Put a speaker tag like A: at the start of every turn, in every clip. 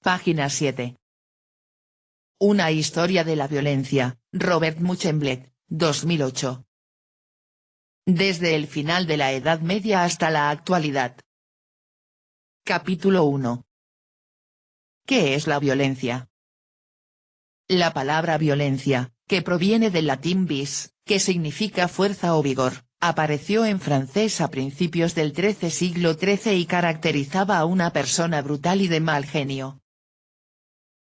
A: Página 7. Una historia de la violencia, Robert Muchemblet, 2008. Desde el final de la Edad Media hasta la actualidad. Capítulo 1. ¿Qué es la violencia? La palabra violencia, que proviene del latín vis, que significa fuerza o vigor, apareció en francés a principios del siglo XIII y caracterizaba a una persona brutal y de mal genio.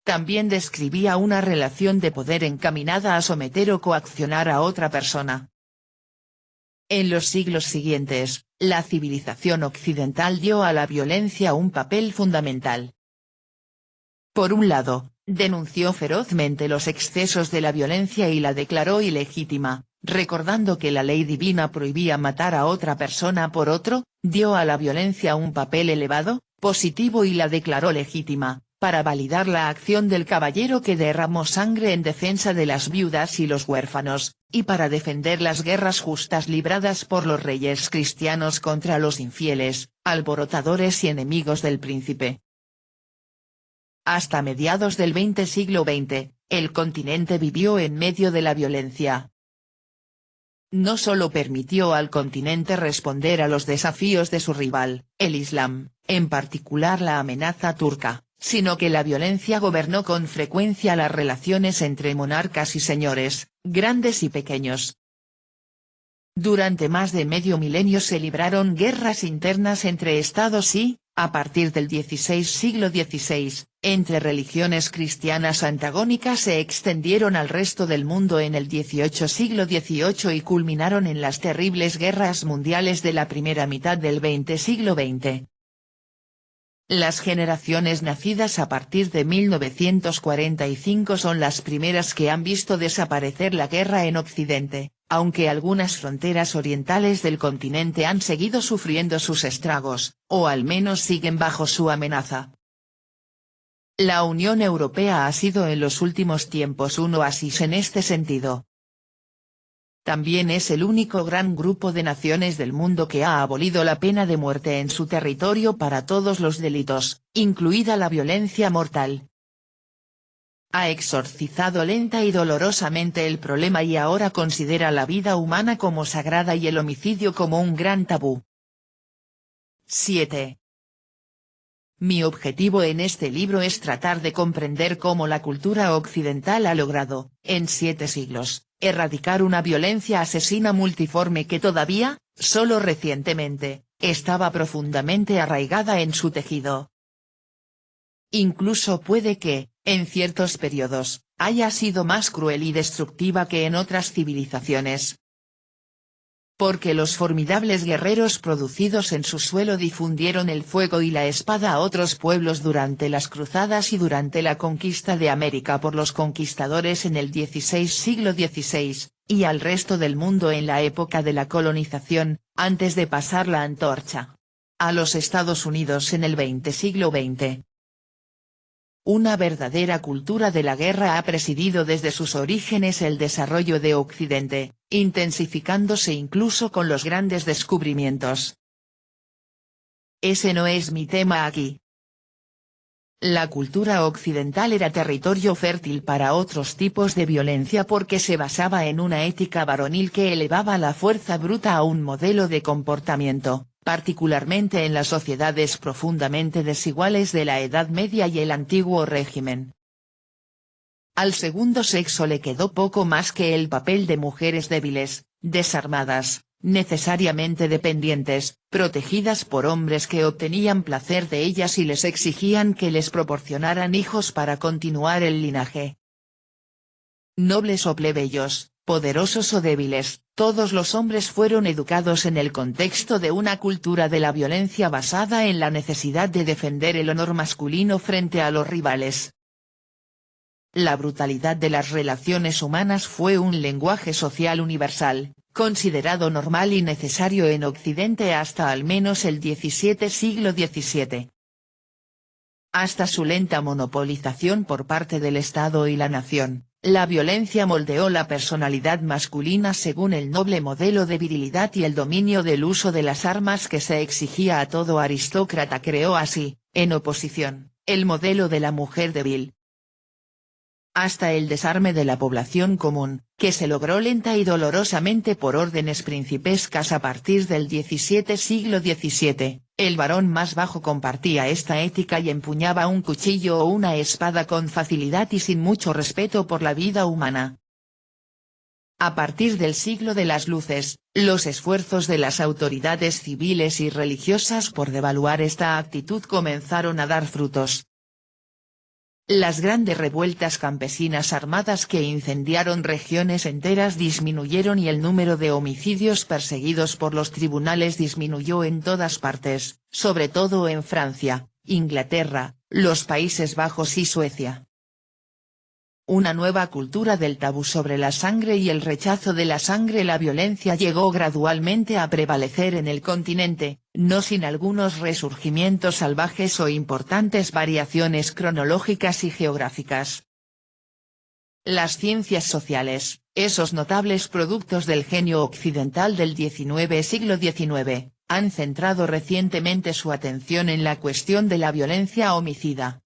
A: También describía una relación de poder encaminada a someter o coaccionar a otra persona. En los siglos siguientes, la civilización occidental dio a la violencia un papel fundamental. Por un lado, denunció ferozmente los excesos de la violencia y la declaró ilegítima, recordando que la ley divina prohibía matar a otra persona. Por otro, dio a la violencia un papel elevado, positivo y la declaró legítima, para validar la acción del caballero que derramó sangre en defensa de las viudas y los huérfanos, y para defender las guerras justas libradas por los reyes cristianos contra los infieles, alborotadores y enemigos del príncipe. Hasta mediados del siglo XX, el continente vivió en medio de la violencia. No solo permitió al continente responder a los desafíos de su rival, el Islam, en particular la amenaza turca, sino que la violencia gobernó con frecuencia las relaciones entre monarcas y señores, grandes y pequeños. Durante más de medio milenio se libraron guerras internas entre estados y, a partir del siglo XVI, entre religiones cristianas antagónicas se extendieron al resto del mundo en el siglo XVIII y culminaron en las terribles guerras mundiales de la primera mitad del siglo XX. Las generaciones nacidas a partir de 1945 son las primeras que han visto desaparecer la guerra en Occidente, aunque algunas fronteras orientales del continente han seguido sufriendo sus estragos, o al menos siguen bajo su amenaza. La Unión Europea ha sido en los últimos tiempos un oasis en este sentido. También es el único gran grupo de naciones del mundo que ha abolido la pena de muerte en su territorio para todos los delitos, incluida la violencia mortal. Ha exorcizado lenta y dolorosamente el problema y ahora considera la vida humana como sagrada y el homicidio como un gran tabú. 7. Mi objetivo en este libro es tratar de comprender cómo la cultura occidental ha logrado, en 7 siglos, erradicar una violencia asesina multiforme que todavía, solo recientemente, estaba profundamente arraigada en su tejido. Incluso puede que, en ciertos periodos, haya sido más cruel y destructiva que en otras civilizaciones. Porque los formidables guerreros producidos en su suelo difundieron el fuego y la espada a otros pueblos durante las cruzadas y durante la conquista de América por los conquistadores en el siglo XVI, y al resto del mundo en la época de la colonización, antes de pasar la antorcha a los Estados Unidos en el siglo XX. Una verdadera cultura de la guerra ha presidido desde sus orígenes el desarrollo de Occidente, intensificándose incluso con los grandes descubrimientos. Ese no es mi tema aquí. La cultura occidental era territorio fértil para otros tipos de violencia porque se basaba en una ética varonil que elevaba la fuerza bruta a un modelo de comportamiento, particularmente en las sociedades profundamente desiguales de la Edad Media y el antiguo régimen. Al segundo sexo le quedó poco más que el papel de mujeres débiles, desarmadas, necesariamente dependientes, protegidas por hombres que obtenían placer de ellas y les exigían que les proporcionaran hijos para continuar el linaje. Nobles o plebeyos, poderosos o débiles, todos los hombres fueron educados en el contexto de una cultura de la violencia basada en la necesidad de defender el honor masculino frente a los rivales. La brutalidad de las relaciones humanas fue un lenguaje social universal, considerado normal y necesario en Occidente hasta al menos el siglo XVII. Hasta su lenta monopolización por parte del Estado y la nación, la violencia moldeó la personalidad masculina según el noble modelo de virilidad y el dominio del uso de las armas que se exigía a todo aristócrata creó así, en oposición, el modelo de la mujer débil. Hasta el desarme de la población común, que se logró lenta y dolorosamente por órdenes principescas a partir del siglo XVII, el varón más bajo compartía esta ética y empuñaba un cuchillo o una espada con facilidad y sin mucho respeto por la vida humana. A partir del siglo de las luces, los esfuerzos de las autoridades civiles y religiosas por devaluar esta actitud comenzaron a dar frutos. Las grandes revueltas campesinas armadas que incendiaron regiones enteras disminuyeron y el número de homicidios perseguidos por los tribunales disminuyó en todas partes, sobre todo en Francia, Inglaterra, los Países Bajos y Suecia. Una nueva cultura del tabú sobre la sangre y el rechazo de la sangre. La violencia llegó gradualmente a prevalecer en el continente, no sin algunos resurgimientos salvajes o importantes variaciones cronológicas y geográficas. Las ciencias sociales, esos notables productos del genio occidental del siglo XIX, han centrado recientemente su atención en la cuestión de la violencia homicida.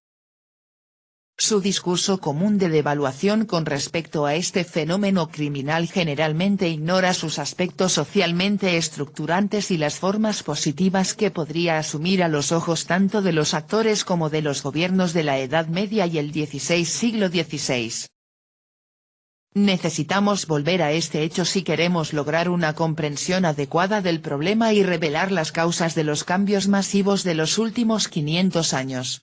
A: Su discurso común de devaluación con respecto a este fenómeno criminal generalmente ignora sus aspectos socialmente estructurantes y las formas positivas que podría asumir a los ojos tanto de los actores como de los gobiernos de la Edad Media y el siglo XVI. Necesitamos volver a este hecho si queremos lograr una comprensión adecuada del problema y revelar las causas de los cambios masivos de los últimos 500 años.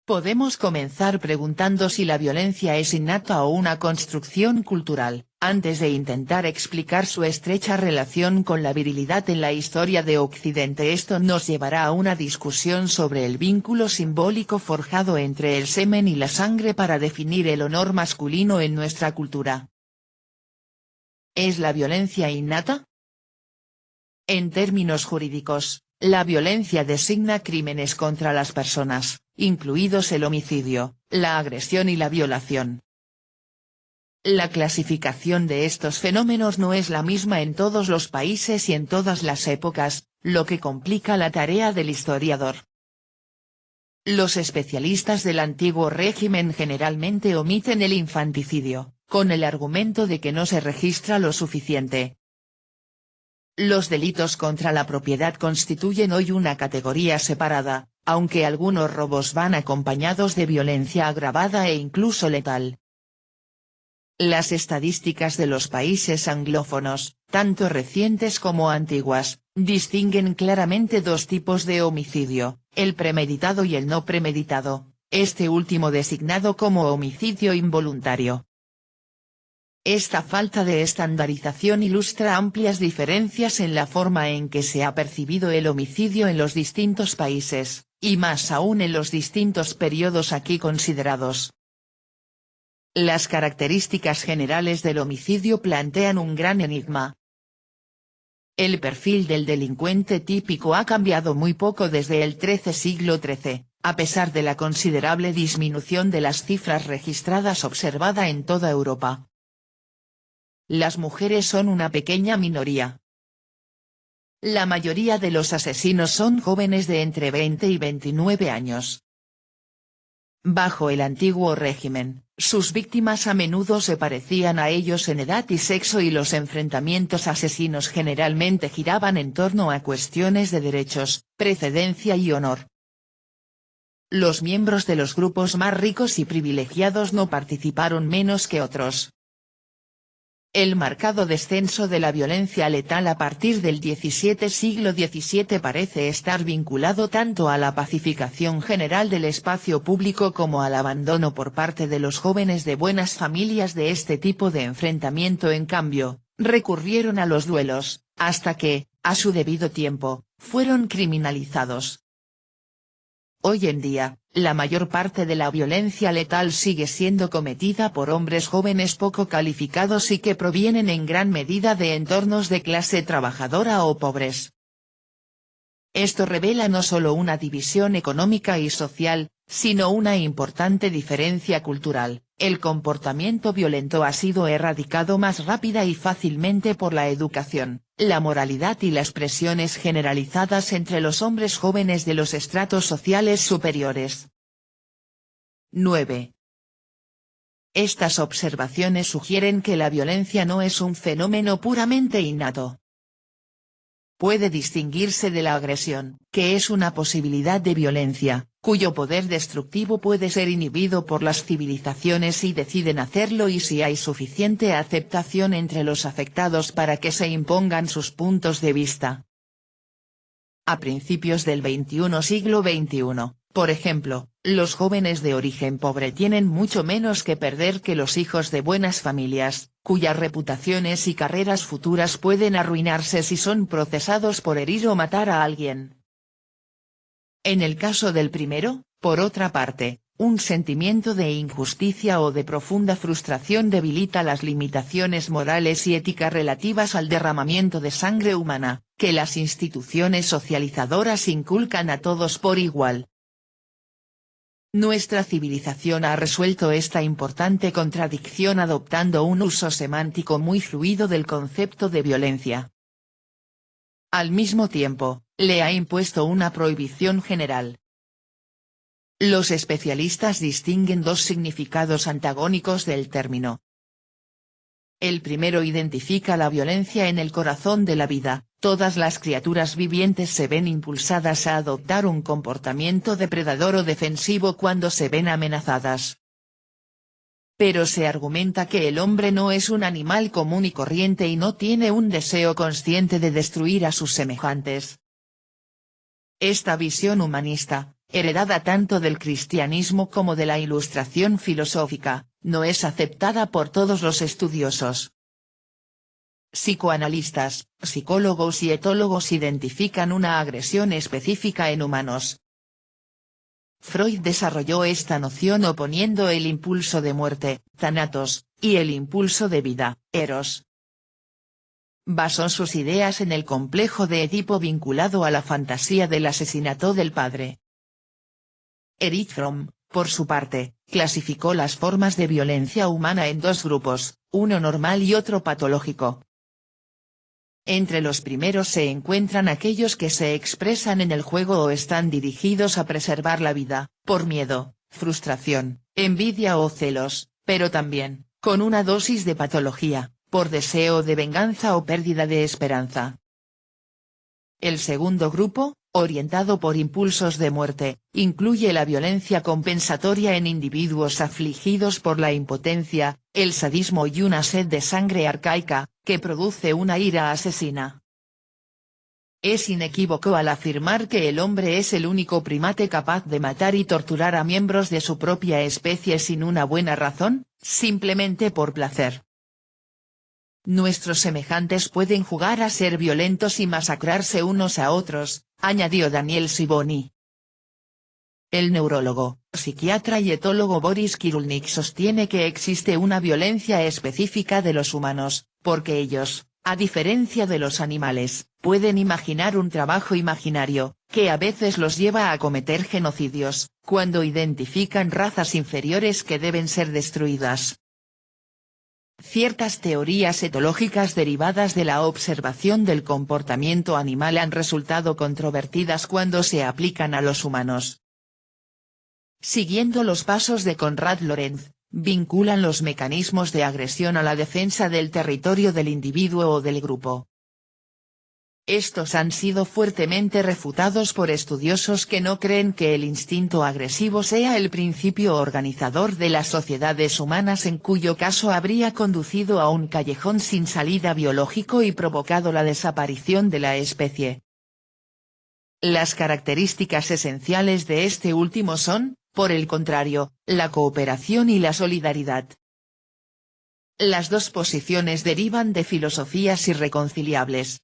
A: Podemos comenzar preguntando si la violencia es innata o una construcción cultural, antes de intentar explicar su estrecha relación con la virilidad en la historia de Occidente. Esto nos llevará a una discusión sobre el vínculo simbólico forjado entre el semen y la sangre para definir el honor masculino en nuestra cultura. ¿Es la violencia innata? En términos jurídicos, la violencia designa crímenes contra las personas, incluidos el homicidio, la agresión y la violación. La clasificación de estos fenómenos no es la misma en todos los países y en todas las épocas, lo que complica la tarea del historiador. Los especialistas del antiguo régimen generalmente omiten el infanticidio, con el argumento de que no se registra lo suficiente. Los delitos contra la propiedad constituyen hoy una categoría separada, aunque algunos robos van acompañados de violencia agravada e incluso letal. Las estadísticas de los países anglófonos, tanto recientes como antiguas, distinguen claramente dos tipos de homicidio, el premeditado y el no premeditado, este último designado como homicidio involuntario. Esta falta de estandarización ilustra amplias diferencias en la forma en que se ha percibido el homicidio en los distintos países, y más aún en los distintos periodos aquí considerados. Las características generales del homicidio plantean un gran enigma. El perfil del delincuente típico ha cambiado muy poco desde el siglo XIII, a pesar de la considerable disminución de las cifras registradas observada en toda Europa. Las mujeres son una pequeña minoría. La mayoría de los asesinos son jóvenes de entre 20 y 29 años. Bajo el antiguo régimen, sus víctimas a menudo se parecían a ellos en edad y sexo y los enfrentamientos asesinos generalmente giraban en torno a cuestiones de derechos, precedencia y honor. Los miembros de los grupos más ricos y privilegiados no participaron menos que otros. El marcado descenso de la violencia letal a partir del siglo XVII parece estar vinculado tanto a la pacificación general del espacio público como al abandono por parte de los jóvenes de buenas familias de este tipo de enfrentamiento. En cambio, recurrieron a los duelos, hasta que, a su debido tiempo, fueron criminalizados. Hoy en día, la mayor parte de la violencia letal sigue siendo cometida por hombres jóvenes poco calificados y que provienen en gran medida de entornos de clase trabajadora o pobres. Esto revela no solo una división económica y social, sino una importante diferencia cultural. El comportamiento violento ha sido erradicado más rápida y fácilmente por la educación, la moralidad y las presiones generalizadas entre los hombres jóvenes de los estratos sociales superiores. 9. Estas observaciones sugieren que la violencia no es un fenómeno puramente innato. Puede distinguirse de la agresión, que es una posibilidad de violencia, cuyo poder destructivo puede ser inhibido por las civilizaciones si deciden hacerlo y si hay suficiente aceptación entre los afectados para que se impongan sus puntos de vista. A principios del siglo XXI, por ejemplo, los jóvenes de origen pobre tienen mucho menos que perder que los hijos de buenas familias, cuyas reputaciones y carreras futuras pueden arruinarse si son procesados por herir o matar a alguien. En el caso del primero, por otra parte, un sentimiento de injusticia o de profunda frustración debilita las limitaciones morales y éticas relativas al derramamiento de sangre humana, que las instituciones socializadoras inculcan a todos por igual. Nuestra civilización ha resuelto esta importante contradicción adoptando un uso semántico muy fluido del concepto de violencia. Al mismo tiempo, le ha impuesto una prohibición general. Los especialistas distinguen dos significados antagónicos del término. El primero identifica la violencia en el corazón de la vida. Todas las criaturas vivientes se ven impulsadas a adoptar un comportamiento depredador o defensivo cuando se ven amenazadas. Pero se argumenta que el hombre no es un animal común y corriente y no tiene un deseo consciente de destruir a sus semejantes. Esta visión humanista, heredada tanto del cristianismo como de la Ilustración filosófica, no es aceptada por todos los estudiosos. Psicoanalistas, psicólogos y etólogos identifican una agresión específica en humanos. Freud desarrolló esta noción oponiendo el impulso de muerte, thanatos, y el impulso de vida, eros. Basó sus ideas en el complejo de Edipo vinculado a la fantasía del asesinato del padre. Erich Fromm, por su parte, clasificó las formas de violencia humana en dos grupos, uno normal y otro patológico. Entre los primeros se encuentran aquellos que se expresan en el juego o están dirigidos a preservar la vida, por miedo, frustración, envidia o celos, pero también, con una dosis de patología, por deseo de venganza o pérdida de esperanza. El segundo grupo, orientado por impulsos de muerte, incluye la violencia compensatoria en individuos afligidos por la impotencia, el sadismo y una sed de sangre arcaica, que produce una ira asesina. Es inequívoco al afirmar que el hombre es el único primate capaz de matar y torturar a miembros de su propia especie sin una buena razón, simplemente por placer. Nuestros semejantes pueden jugar a ser violentos y masacrarse unos a otros, añadió Daniel Sibony. El neurólogo, psiquiatra y etólogo Boris Cyrulnik sostiene que existe una violencia específica de los humanos, porque ellos, a diferencia de los animales, pueden imaginar un trabajo imaginario, que a veces los lleva a cometer genocidios, cuando identifican razas inferiores que deben ser destruidas. Ciertas teorías etológicas derivadas de la observación del comportamiento animal han resultado controvertidas cuando se aplican a los humanos. Siguiendo los pasos de Konrad Lorenz, vinculan los mecanismos de agresión a la defensa del territorio del individuo o del grupo. Estos han sido fuertemente refutados por estudiosos que no creen que el instinto agresivo sea el principio organizador de las sociedades humanas, en cuyo caso habría conducido a un callejón sin salida biológico y provocado la desaparición de la especie. Las características esenciales de este último son, por el contrario, la cooperación y la solidaridad. Las dos posiciones derivan de filosofías irreconciliables.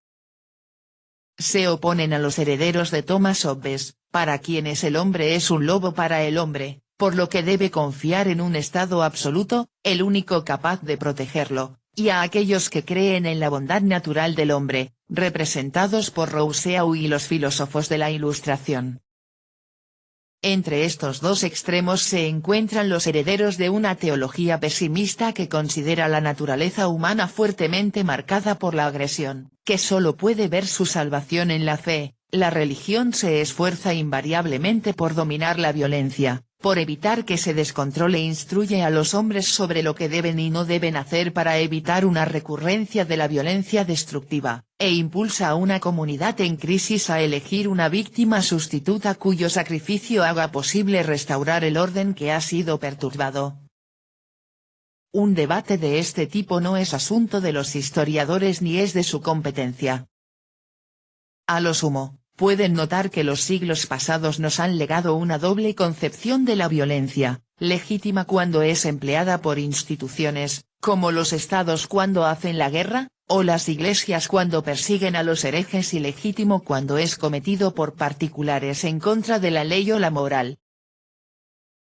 A: Se oponen a los herederos de Thomas Hobbes, para quienes el hombre es un lobo para el hombre, por lo que debe confiar en un estado absoluto, el único capaz de protegerlo, y a aquellos que creen en la bondad natural del hombre, representados por Rousseau y los filósofos de la Ilustración. Entre estos dos extremos se encuentran los herederos de una teología pesimista que considera la naturaleza humana fuertemente marcada por la agresión, que solo puede ver su salvación en la fe. La religión se esfuerza invariablemente por dominar la violencia, por evitar que se descontrole e instruye a los hombres sobre lo que deben y no deben hacer para evitar una recurrencia de la violencia destructiva, e impulsa a una comunidad en crisis a elegir una víctima sustituta cuyo sacrificio haga posible restaurar el orden que ha sido perturbado. Un debate de este tipo no es asunto de los historiadores ni es de su competencia. A lo sumo, pueden notar que los siglos pasados nos han legado una doble concepción de la violencia, legítima cuando es empleada por instituciones, como los estados cuando hacen la guerra, o las iglesias cuando persiguen a los herejes, y legítimo cuando es cometido por particulares en contra de la ley o la moral.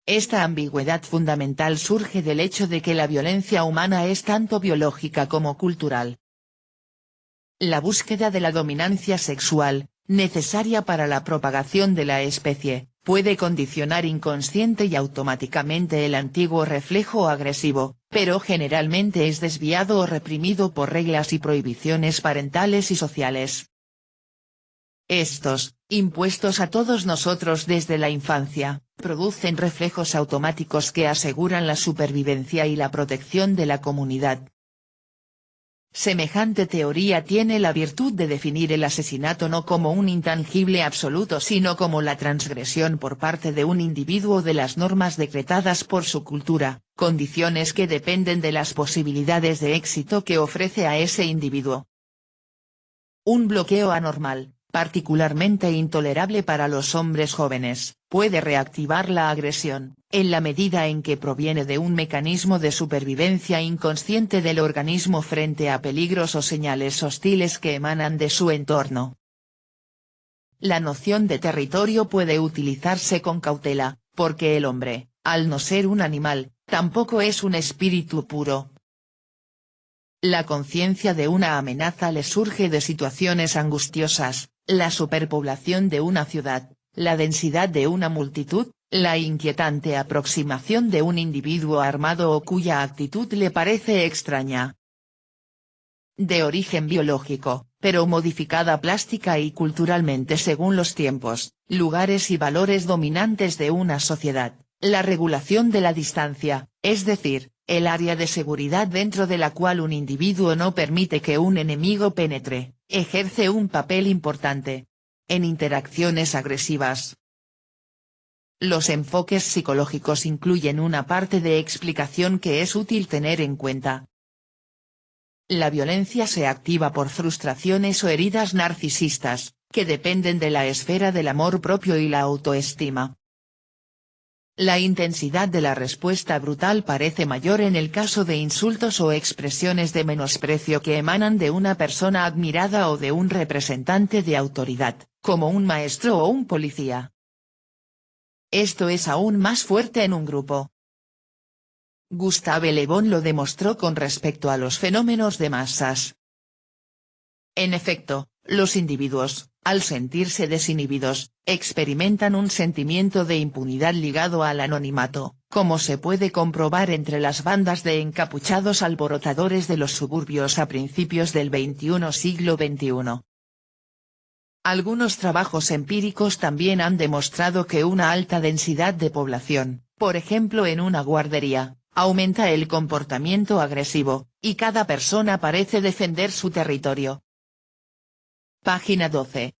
A: Esta ambigüedad fundamental surge del hecho de que la violencia humana es tanto biológica como cultural. La búsqueda de la dominancia sexual, necesaria para la propagación de la especie, puede condicionar inconsciente y automáticamente el antiguo reflejo agresivo, pero generalmente es desviado o reprimido por reglas y prohibiciones parentales y sociales. Estos, impuestos a todos nosotros desde la infancia, producen reflejos automáticos que aseguran la supervivencia y la protección de la comunidad. Semejante teoría tiene la virtud de definir el asesinato no como un intangible absoluto sino como la transgresión por parte de un individuo de las normas decretadas por su cultura, condiciones que dependen de las posibilidades de éxito que ofrece a ese individuo. Un bloqueo anormal, particularmente intolerable para los hombres jóvenes, puede reactivar la agresión, en la medida en que proviene de un mecanismo de supervivencia inconsciente del organismo frente a peligros o señales hostiles que emanan de su entorno. La noción de territorio puede utilizarse con cautela, porque el hombre, al no ser un animal, tampoco es un espíritu puro. La conciencia de una amenaza le surge de situaciones angustiosas, la superpoblación de una ciudad, la densidad de una multitud, la inquietante aproximación de un individuo armado o cuya actitud le parece extraña. De origen biológico, pero modificada plástica y culturalmente según los tiempos, lugares y valores dominantes de una sociedad, la regulación de la distancia, es decir, el área de seguridad dentro de la cual un individuo no permite que un enemigo penetre, ejerce un papel importante en interacciones agresivas. Los enfoques psicológicos incluyen una parte de explicación que es útil tener en cuenta. La violencia se activa por frustraciones o heridas narcisistas, que dependen de la esfera del amor propio y la autoestima. La intensidad de la respuesta brutal parece mayor en el caso de insultos o expresiones de menosprecio que emanan de una persona admirada o de un representante de autoridad, como un maestro o un policía. Esto es aún más fuerte en un grupo. Gustave Le Bon lo demostró con respecto a los fenómenos de masas. En efecto, los individuos, al sentirse desinhibidos, experimentan un sentimiento de impunidad ligado al anonimato, como se puede comprobar entre las bandas de encapuchados alborotadores de los suburbios a principios del siglo XXI. Algunos trabajos empíricos también han demostrado que una alta densidad de población, por ejemplo en una guardería, aumenta el comportamiento agresivo, y cada persona parece defender su territorio. Página 12.